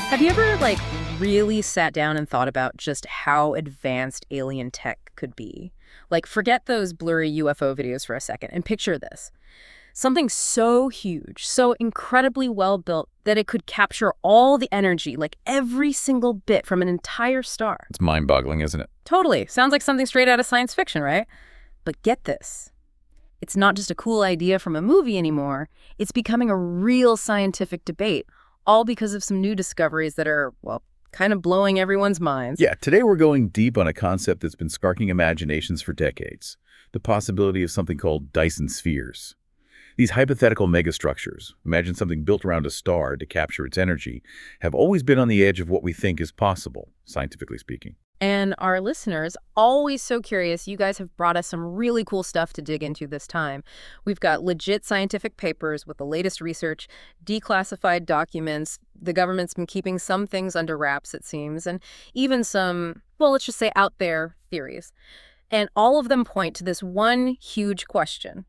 Have you ever, really sat down and thought about just how advanced alien tech could be? Forget those blurry UFO videos for a second and picture this. Something so huge, so incredibly well built that it could capture all the energy, every single bit from an entire star. It's mind-boggling, isn't it? Totally. Sounds like something straight out of science fiction, right? But get this. It's not just a cool idea from a movie anymore. It's becoming a real scientific debate, all because of some new discoveries that are, kind of blowing everyone's minds. Yeah, today we're going deep on a concept that's been sparking imaginations for decades. The possibility of something called Dyson Spheres. These hypothetical megastructures, imagine something built around a star to capture its energy, have always been on the edge of what we think is possible, scientifically speaking. And our listeners, always so curious, you guys have brought us some really cool stuff to dig into this time. We've got legit scientific papers with the latest research, declassified documents. The government's been keeping some things under wraps, it seems, and even some, let's just say out there theories. And all of them point to this one huge question.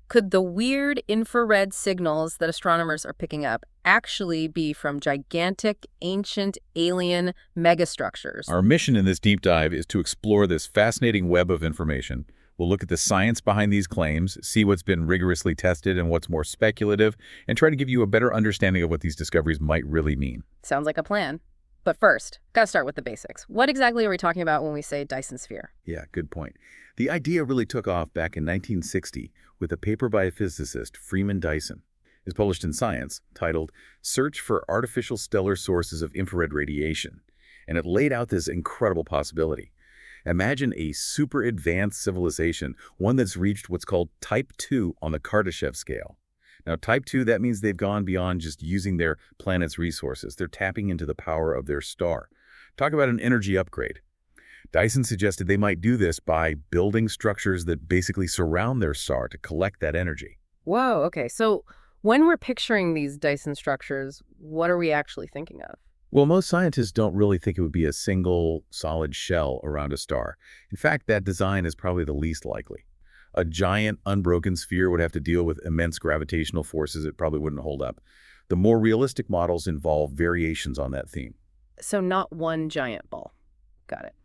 Could the weird infrared signals that astronomers are picking up actually be from gigantic, ancient, alien megastructures? Our mission in this deep dive is to explore this fascinating web of information. We'll look at the science behind these claims, see what's been rigorously tested and what's more speculative, and try to give you a better understanding of what these discoveries might really mean. Sounds like a plan. But first, gotta start with the basics. What exactly are we talking about when we say Dyson sphere? Yeah, good point. The idea really took off back in 1960 with a paper by a physicist, Freeman Dyson. It's published in Science, titled Search for Artificial Stellar Sources of Infrared Radiation, and it laid out this incredible possibility. Imagine a super advanced civilization, one that's reached what's called Type 2 on the Kardashev scale. Now, Type 2, that means they've gone beyond just using their planet's resources. They're tapping into the power of their star. Talk about an energy upgrade. Dyson suggested they might do this by building structures that basically surround their star to collect that energy. Whoa, okay. So when we're picturing these Dyson structures, what are we actually thinking of? Well, most scientists don't really think it would be a single, solid shell around a star. In fact, that design is probably the least likely. A giant, unbroken sphere would have to deal with immense gravitational forces it probably wouldn't hold up. The more realistic models involve variations on that theme. So not one giant ball. Got it.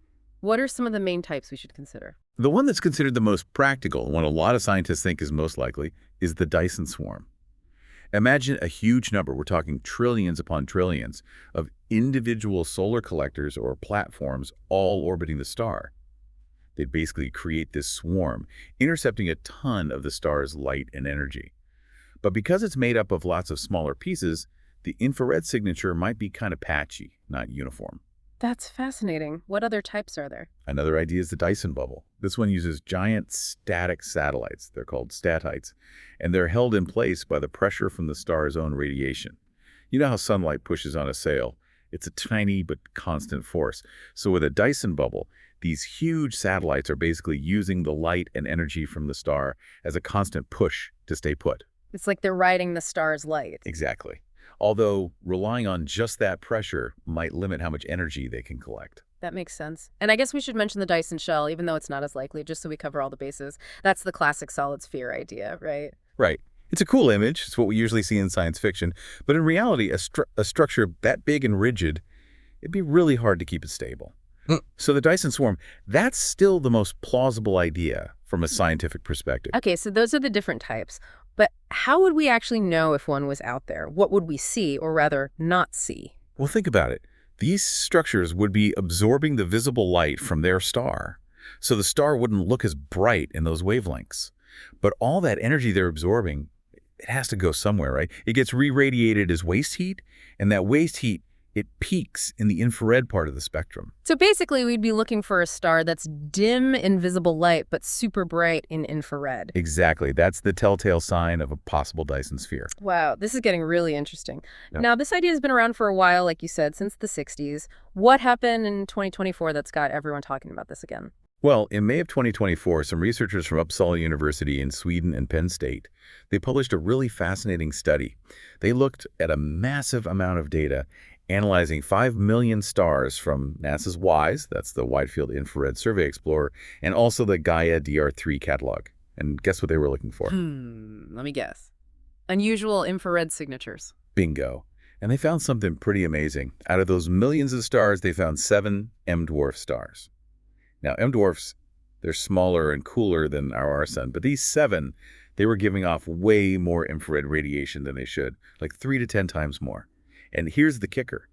What are some of the main types we should consider? The one that's considered the most practical, the one a lot of scientists think is most likely, is the Dyson swarm. Imagine a huge number, we're talking trillions upon trillions, of individual solar collectors or platforms all orbiting the star. They'd basically create this swarm, intercepting a ton of the star's light and energy. But because it's made up of lots of smaller pieces, the infrared signature might be kind of patchy, not uniform. That's fascinating. What other types are there? Another idea is the Dyson bubble. This one uses giant static satellites. They're called statites, and they're held in place by the pressure from the star's own radiation. You know how sunlight pushes on a sail? It's a tiny but constant force. So with a Dyson bubble, these huge satellites are basically using the light and energy from the star as a constant push to stay put. It's like they're riding the star's light. Exactly. Although relying on just that pressure might limit how much energy they can collect. That makes sense. And I guess we should mention the Dyson shell, even though it's not as likely, just so we cover all the bases. That's the classic solid sphere idea, right? Right. It's a cool image. It's what we usually see in science fiction. But in reality, a structure that big and rigid, it'd be really hard to keep it stable. So the Dyson swarm, that's still the most plausible idea from a scientific perspective. Okay, so those are the different types. But how would we actually know if one was out there? What would we see, or rather, not see? Well, think about it. These structures would be absorbing the visible light from their star, so the star wouldn't look as bright in those wavelengths. But all that energy they're absorbing, it has to go somewhere, right? It gets re-radiated as waste heat, and that waste heat, it peaks in the infrared part of the spectrum. So basically, we'd be looking for a star that's dim in visible light, but super bright in infrared. Exactly. That's the telltale sign of a possible Dyson sphere. Wow, this is getting really interesting. Yep. Now, this idea has been around for a while, like you said, since the 60s. What happened in 2024 that's got everyone talking about this again? Well, in May of 2024, some researchers from Uppsala University in Sweden and Penn State, they published a really fascinating study. They looked at a massive amount of data analyzing 5 million stars from NASA's WISE, that's the Wide Field Infrared Survey Explorer, and also the Gaia DR3 catalog. And guess what they were looking for? Let me guess. Unusual infrared signatures. Bingo. And they found something pretty amazing. Out of those millions of stars, they found 7 M-dwarf stars. Now, M-dwarfs, they're smaller and cooler than our sun, but these 7, they were giving off way more infrared radiation than they should, like 3 to 10 times more. And here's the kicker.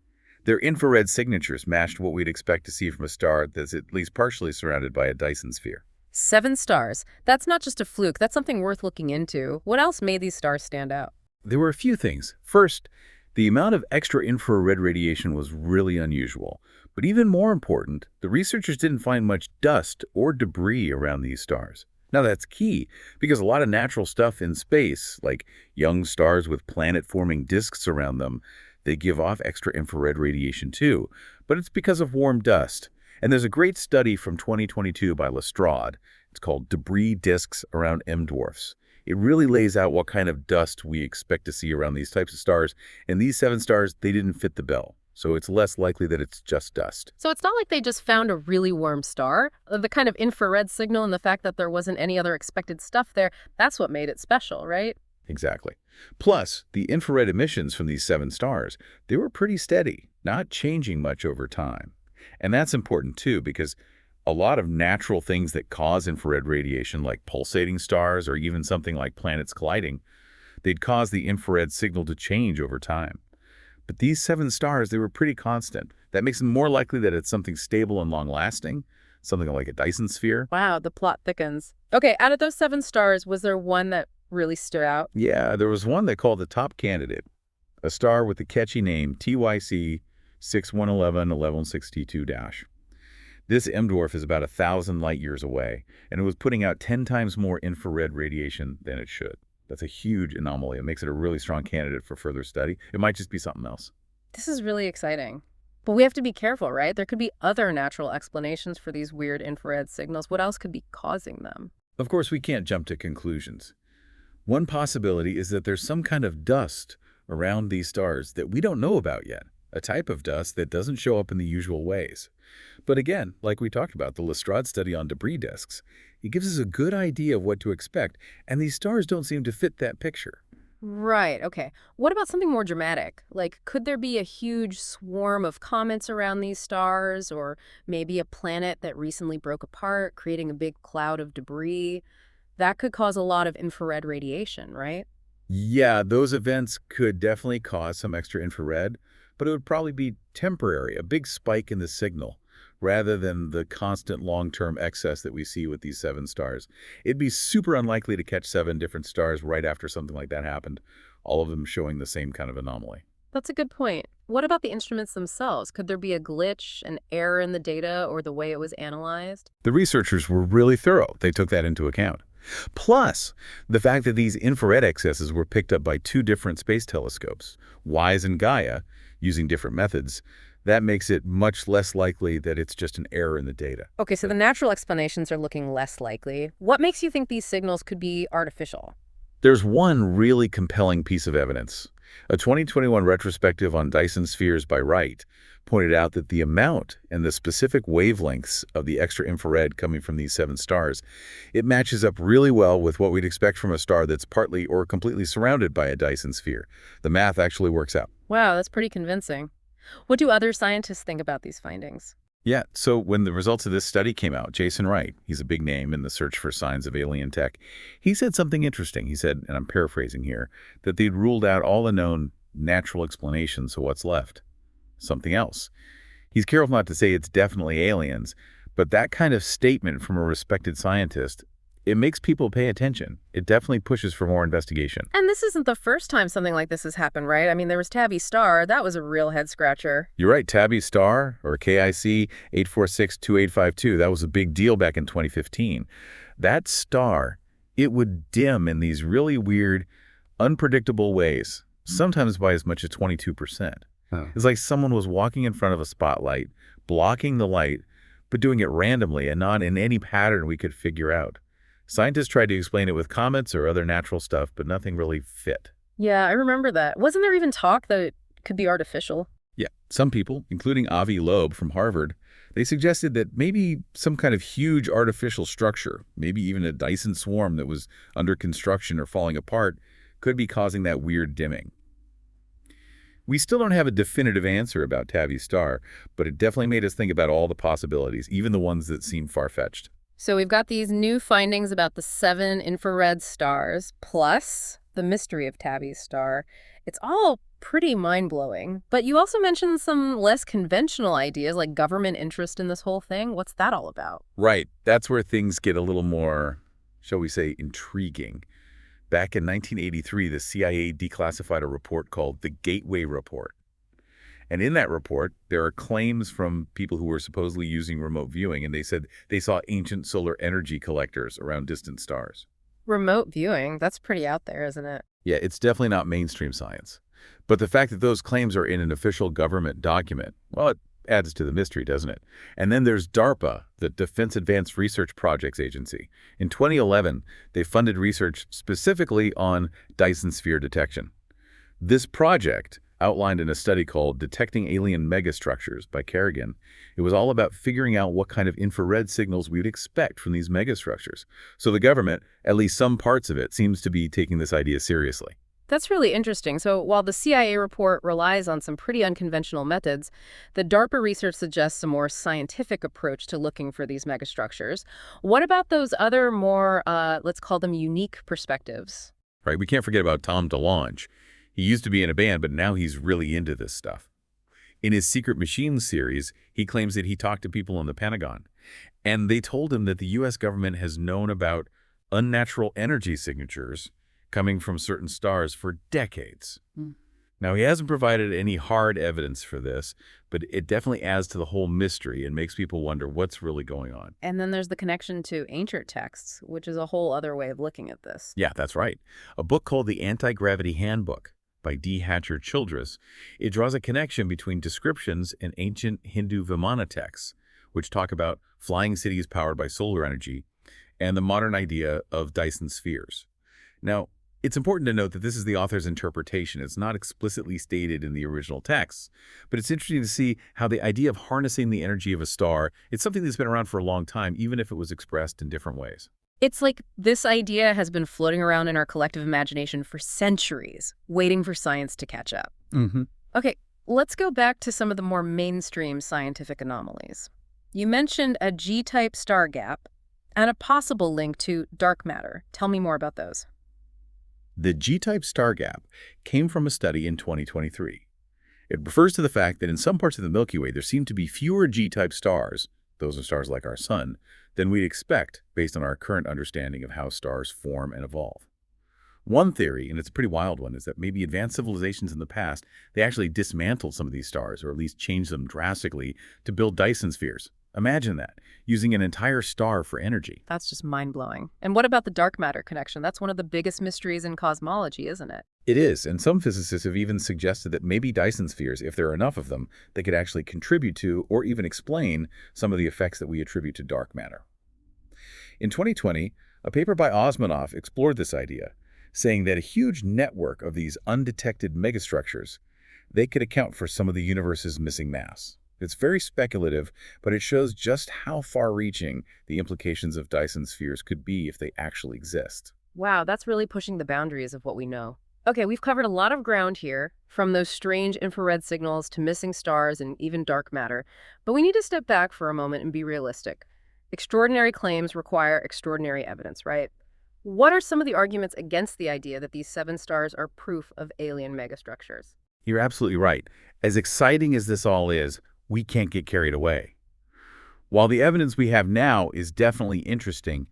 Their infrared signatures matched what we'd expect to see from a star that's at least partially surrounded by a Dyson sphere. 7 stars. That's not just a fluke. That's something worth looking into. What else made these stars stand out? There were a few things. First, the amount of extra infrared radiation was really unusual. But even more important, the researchers didn't find much dust or debris around these stars. Now that's key, because a lot of natural stuff in space, like young stars with planet-forming disks around them, they give off extra infrared radiation too, but it's because of warm dust. And there's a great study from 2022 by Lestrade. It's called Debris Disks Around M-Dwarfs. It really lays out what kind of dust we expect to see around these types of stars, and these 7 stars, they didn't fit the bill. So it's less likely that it's just dust. So it's not like they just found a really warm star. The kind of infrared signal and the fact that there wasn't any other expected stuff there, that's what made it special, right? Exactly. Plus, the infrared emissions from these 7 stars, they were pretty steady, not changing much over time. And that's important too, because a lot of natural things that cause infrared radiation, like pulsating stars or even something like planets colliding, they'd cause the infrared signal to change over time. But these 7 stars, they were pretty constant. That makes it more likely that it's something stable and long-lasting, something like a Dyson sphere. Wow, the plot thickens. Okay, out of those 7 stars, was there one that really stood out? Yeah, there was one they called the top candidate, a star with the catchy name TYC 6111-1162-. This M-dwarf is about 1,000 light-years away, and it was putting out 10 times more infrared radiation than it should. That's a huge anomaly. It makes it a really strong candidate for further study. It might just be something else. This is really exciting. But we have to be careful, right? There could be other natural explanations for these weird infrared signals. What else could be causing them? Of course, we can't jump to conclusions. One possibility is that there's some kind of dust around these stars that we don't know about yet, a type of dust that doesn't show up in the usual ways. But again, like we talked about, the Lestrade study on debris disks, it gives us a good idea of what to expect, and these stars don't seem to fit that picture. Right, okay. What about something more dramatic? Like, could there be a huge swarm of comets around these stars, or maybe a planet that recently broke apart, creating a big cloud of debris? That could cause a lot of infrared radiation, right? Yeah, those events could definitely cause some extra infrared, but it would probably be temporary, a big spike in the signal, rather than the constant long-term excess that we see with these 7 stars. It'd be super unlikely to catch 7 different stars right after something like that happened, all of them showing the same kind of anomaly. That's a good point. What about the instruments themselves? Could there be a glitch, an error in the data, or the way it was analyzed? The researchers were really thorough. They took that into account. Plus, the fact that these infrared excesses were picked up by 2 different space telescopes, WISE and Gaia, using different methods, that makes it much less likely that it's just an error in the data. Okay, so the natural explanations are looking less likely. What makes you think these signals could be artificial? There's one really compelling piece of evidence. A 2021 retrospective on Dyson Spheres by Wright pointed out that the amount and the specific wavelengths of the extra infrared coming from these 7 stars, it matches up really well with what we'd expect from a star that's partly or completely surrounded by a Dyson sphere. The math actually works out. Wow, that's pretty convincing. What do other scientists think about these findings? Yeah, so when the results of this study came out, Jason Wright, he's a big name in the search for signs of alien tech, he said something interesting. He said, and I'm paraphrasing here, that they'd ruled out all the known natural explanations, so what's left? Something else. He's careful not to say it's definitely aliens, but that kind of statement from a respected scientist, it makes people pay attention. It definitely pushes for more investigation. And this isn't the first time something like this has happened, right? I mean, there was Tabby Star. That was a real head-scratcher. You're right, Tabby Star, or KIC 8462852, that was a big deal back in 2015. That star, it would dim in these really weird, unpredictable ways, sometimes by as much as 22%. Huh. It's like someone was walking in front of a spotlight, blocking the light, but doing it randomly and not in any pattern we could figure out. Scientists tried to explain it with comets or other natural stuff, but nothing really fit. Yeah, I remember that. Wasn't there even talk that it could be artificial? Yeah, some people, including Avi Loeb from Harvard, they suggested that maybe some kind of huge artificial structure, maybe even a Dyson swarm that was under construction or falling apart, could be causing that weird dimming. We still don't have a definitive answer about Tabby's star, but it definitely made us think about all the possibilities, even the ones that seem far-fetched. So we've got these new findings about the 7 infrared stars, plus the mystery of Tabby's star. It's all pretty mind-blowing. But you also mentioned some less conventional ideas, like government interest in this whole thing. What's that all about? Right, that's where things get a little more, shall we say, intriguing. Back in 1983, the CIA declassified a report called the Gateway Report. And in that report, there are claims from people who were supposedly using remote viewing, and they said they saw ancient solar energy collectors around distant stars. Remote viewing, that's pretty out there, isn't it? Yeah, it's definitely not mainstream science. But the fact that those claims are in an official government document, well, it adds to the mystery, doesn't it? And then there's DARPA, the Defense Advanced Research Projects Agency. In 2011, they funded research specifically on Dyson sphere detection. This project, outlined in a study called Detecting Alien Megastructures by Kerrigan, it was all about figuring out what kind of infrared signals we would expect from these megastructures. So the government, at least some parts of it, seems to be taking this idea seriously. That's really interesting. So while the CIA report relies on some pretty unconventional methods, the DARPA research suggests a more scientific approach to looking for these megastructures. What about those other more, let's call them unique perspectives? Right? We can't forget about Tom DeLonge. He used to be in a band, but now he's really into this stuff. In his Secret Machines series, he claims that he talked to people in the Pentagon, and they told him that the U.S. government has known about unnatural energy signatures coming from certain stars for decades. Now, he hasn't provided any hard evidence for this, but it definitely adds to the whole mystery and makes people wonder what's really going on. And then there's the connection to ancient texts, which is a whole other way of looking at this. Yeah, that's right. A book called The Anti-Gravity Handbook by D. Hatcher Childress, it draws a connection between descriptions in ancient Hindu Vimana texts, which talk about flying cities powered by solar energy, and the modern idea of Dyson spheres. Now, it's important to note that this is the author's interpretation. It's not explicitly stated in the original texts, but it's interesting to see how the idea of harnessing the energy of a star, it's something that's been around for a long time, even if it was expressed in different ways. It's like this idea has been floating around in our collective imagination for centuries, waiting for science to catch up. Okay, let's go back to some of the more mainstream scientific anomalies. You mentioned a G-type star gap and a possible link to dark matter. Tell me more about those. The G-type star gap came from a study in 2023. It refers to the fact that in some parts of the Milky Way, there seem to be fewer G-type stars, those are stars like our sun, than we'd expect based on our current understanding of how stars form and evolve. One theory, and it's a pretty wild one, is that maybe advanced civilizations in the past, they actually dismantled some of these stars, or at least changed them drastically to build Dyson spheres. Imagine that, using an entire star for energy. That's just mind-blowing. And what about the dark matter connection? That's one of the biggest mysteries in cosmology, isn't it? It is, and some physicists have even suggested that maybe Dyson spheres, if there are enough of them, they could actually contribute to or even explain some of the effects that we attribute to dark matter. In 2020, a paper by Osmanoff explored this idea, saying that a huge network of these undetected megastructures, they could account for some of the universe's missing mass. It's very speculative, but it shows just how far-reaching the implications of Dyson spheres could be if they actually exist. Wow, that's really pushing the boundaries of what we know. Okay, we've covered a lot of ground here, from those strange infrared signals to missing stars and even dark matter. But we need to step back for a moment and be realistic. Extraordinary claims require extraordinary evidence, right? What are some of the arguments against the idea that these seven stars are proof of alien megastructures? You're absolutely right. As exciting as this all is, we can't get carried away. While the evidence we have now is definitely interesting,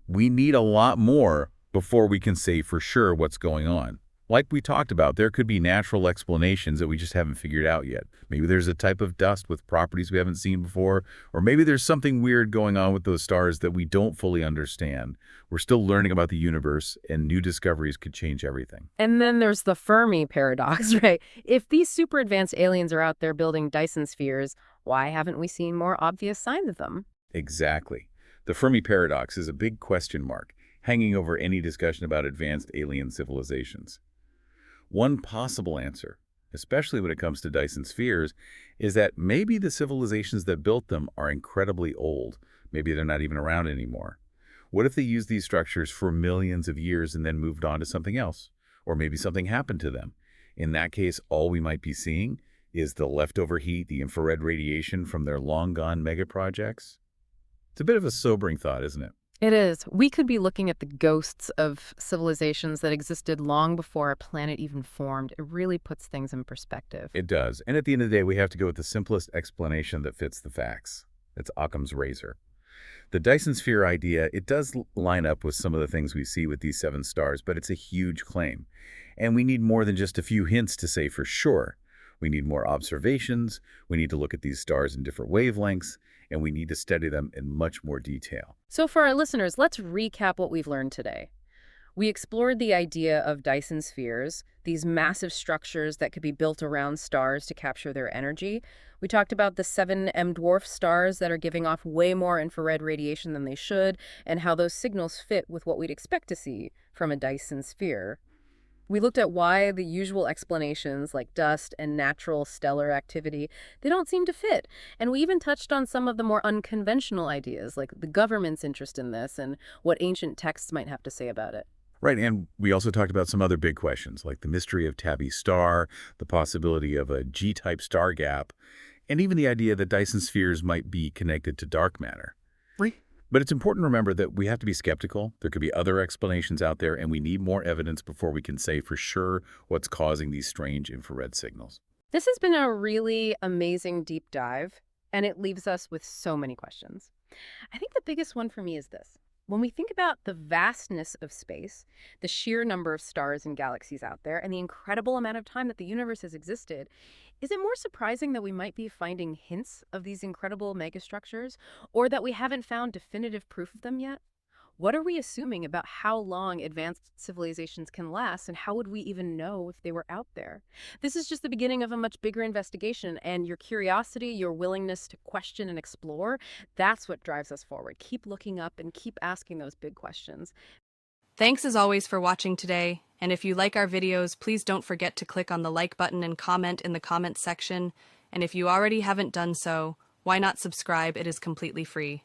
we need a lot more before we can say for sure what's going on. Like we talked about, there could be natural explanations that we just haven't figured out yet. Maybe there's a type of dust with properties we haven't seen before, or maybe there's something weird going on with those stars that we don't fully understand. We're still learning about the universe, and new discoveries could change everything. And then there's the Fermi paradox, right? If these super advanced aliens are out there building Dyson spheres, why haven't we seen more obvious signs of them? Exactly. The Fermi paradox is a big question mark, hanging over any discussion about advanced alien civilizations. One possible answer, especially when it comes to Dyson spheres, is that maybe the civilizations that built them are incredibly old. Maybe they're not even around anymore. What if they used these structures for millions of years and then moved on to something else? Or maybe something happened to them. In that case, all we might be seeing is the leftover heat, the infrared radiation from their long-gone megaprojects. It's a bit of a sobering thought, isn't it? It is. We could be looking at the ghosts of civilizations that existed long before our planet even formed. It really puts things in perspective. It does. And at the end of the day, we have to go with the simplest explanation that fits the facts. It's Occam's razor. The Dyson sphere idea, it does line up with some of the things we see with these seven stars, but it's a huge claim. And we need more than just a few hints to say for sure. We need more observations, we need to look at these stars in different wavelengths, and we need to study them in much more detail. So for our listeners, let's recap what we've learned today. We explored the idea of Dyson spheres, these massive structures that could be built around stars to capture their energy. We talked about the seven M dwarf stars that are giving off way more infrared radiation than they should, and how those signals fit with what we'd expect to see from a Dyson sphere. We looked at why the usual explanations like dust and natural stellar activity, they don't seem to fit. And we even touched on some of the more unconventional ideas, like the government's interest in this and what ancient texts might have to say about it. Right, and we also talked about some other big questions, like the mystery of Tabby's star, the possibility of a G-type star gap, and even the idea that Dyson spheres might be connected to dark matter. Right. But it's important to remember that we have to be skeptical. There could be other explanations out there, and we need more evidence before we can say for sure what's causing these strange infrared signals. This has been a really amazing deep dive, and it leaves us with so many questions. I think the biggest one for me is this. When we think about the vastness of space, the sheer number of stars and galaxies out there, and the incredible amount of time that the universe has existed, is it more surprising that we might be finding hints of these incredible megastructures, or that we haven't found definitive proof of them yet? What are we assuming about how long advanced civilizations can last, and how would we even know if they were out there? This is just the beginning of a much bigger investigation, and your curiosity, your willingness to question and explore, that's what drives us forward. Keep looking up and keep asking those big questions. Thanks as always for watching today, and if you like our videos, please don't forget to click on the like button and comment in the comments section, and if you already haven't done so, why not subscribe? It is completely free.